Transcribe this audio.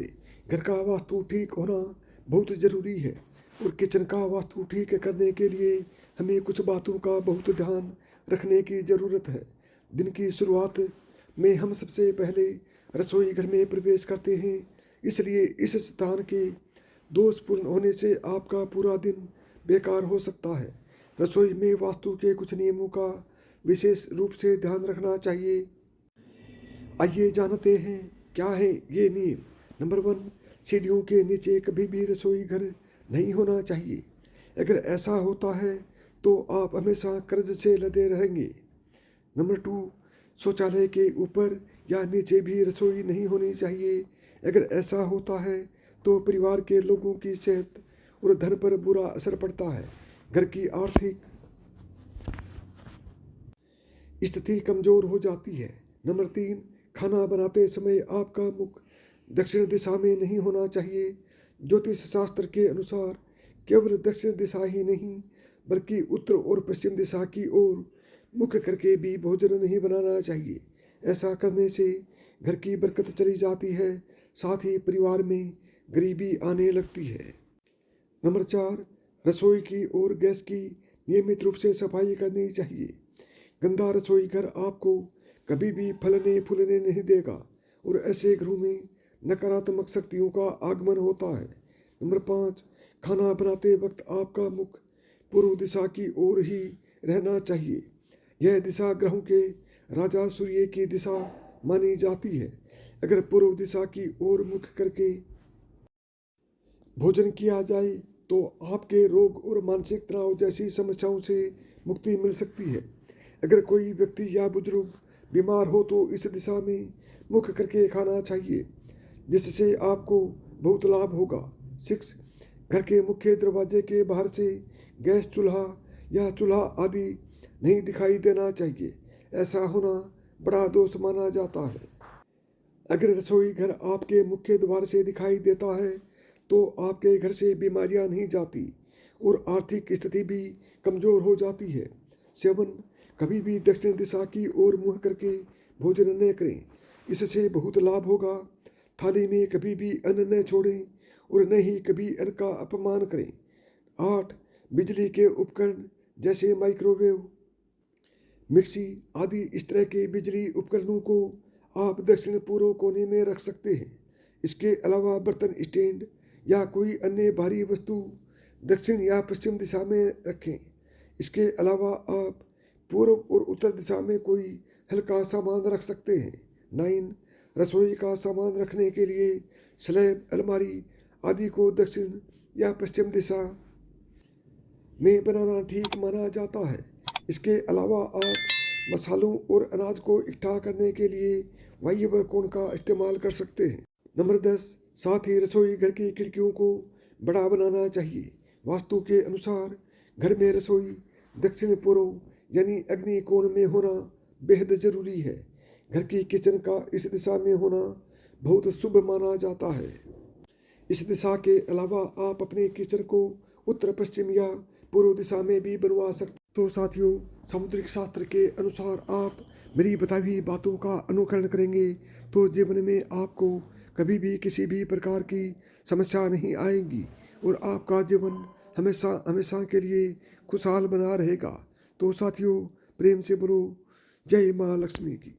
दे। घर का वास्तु ठीक होना बहुत ज़रूरी है और किचन का वास्तु ठीक करने के लिए हमें कुछ बातों का बहुत ध्यान रखने की ज़रूरत है। दिन की शुरुआत में हम सबसे पहले रसोई घर में प्रवेश करते हैं, इसलिए इस स्थान के दोषपूर्ण होने से आपका पूरा दिन बेकार हो सकता है। रसोई में वास्तु के कुछ नियमों का विशेष रूप से ध्यान रखना चाहिए। आइए जानते हैं क्या है ये नियम। नंबर 1, सीढ़ियों के नीचे कभी भी रसोई घर नहीं होना चाहिए। अगर ऐसा होता है तो आप हमेशा कर्ज से लदे रहेंगे। नंबर 2, शौचालय के ऊपर या नीचे भी रसोई नहीं होनी चाहिए। अगर ऐसा होता है तो परिवार के लोगों की सेहत और धन पर बुरा असर पड़ता है। घर की आर्थिक स्थिति कमजोर हो जाती है। नंबर 3, खाना बनाते समय आपका मुख दक्षिण दिशा में नहीं होना चाहिए। ज्योतिष शास्त्र के अनुसार केवल दक्षिण दिशा ही नहीं बल्कि उत्तर और पश्चिम दिशा की ओर मुख करके भी भोजन नहीं बनाना चाहिए। ऐसा करने से घर की बरकत चली जाती है, साथ ही परिवार में गरीबी आने लगती है। नंबर 4, रसोई की और गैस की नियमित रूप से सफाई करनी चाहिए। गंदा रसोई घर आपको कभी भी फलने फूलने नहीं देगा और ऐसे घरों में नकारात्मक शक्तियों का आगमन होता है। नंबर 5, खाना बनाते वक्त आपका मुख पूर्व दिशा की ओर ही रहना चाहिए। यह दिशा ग्रहों के राजा सूर्य की दिशा मानी जाती है। अगर पूर्व दिशा की ओर मुख करके भोजन किया जाए तो आपके रोग और मानसिक तनाव जैसी समस्याओं से मुक्ति मिल सकती है। अगर कोई व्यक्ति या बुजुर्ग बीमार हो तो इस दिशा में मुख करके खाना चाहिए, जिससे आपको बहुत लाभ होगा। 6, घर के मुख्य दरवाजे के बाहर से गैस चूल्हा या चूल्हा आदि नहीं दिखाई देना चाहिए। ऐसा होना बड़ा दोष माना जाता है। अगर रसोई घर आपके मुख्य द्वार से दिखाई देता है तो आपके घर से बीमारियां नहीं जाती और आर्थिक स्थिति भी कमजोर हो जाती है। 7, कभी भी दक्षिण दिशा की ओर मुंह करके भोजन न करें, इससे बहुत लाभ होगा। थाली में कभी भी अन्न न छोड़ें और न ही कभी अन्न का अपमान करें। 8, बिजली के उपकरण जैसे माइक्रोवेव, मिक्सी आदि इस तरह के बिजली उपकरणों को आप दक्षिण पूर्व कोने में रख सकते हैं। इसके अलावा बर्तन स्टैंड या कोई अन्य भारी वस्तु दक्षिण या पश्चिम दिशा में रखें। इसके अलावा आप पूर्व और उत्तर दिशा में कोई हल्का सामान रख सकते हैं। 9, रसोई का सामान रखने के लिए स्लैब, अलमारी आदि को दक्षिण या पश्चिम दिशा में बनाना ठीक माना जाता है। इसके अलावा आप मसालों और अनाज को इकट्ठा करने के लिए वायव्य कोण का इस्तेमाल कर सकते हैं। नंबर 10, साथ ही रसोई घर की खिड़कियों को बड़ा बनाना चाहिए। वास्तु के अनुसार घर में रसोई दक्षिण पूर्व यानी अग्नि कोण में होना बेहद जरूरी है। घर की किचन का इस दिशा में होना बहुत शुभ माना जाता है। इस दिशा के अलावा आप अपने किचन को उत्तर पश्चिम या पूर्व दिशा में भी बनवा सकते। तो साथियों, सामुद्रिक शास्त्र के अनुसार आप मेरी बताई हुई बातों का अनुकरण करेंगे तो जीवन में आपको कभी भी किसी भी प्रकार की समस्या नहीं आएगी और आपका जीवन हमेशा हमेशा के लिए खुशहाल बना रहेगा। तो साथियों, प्रेम से बोलो जय माँ लक्ष्मी की।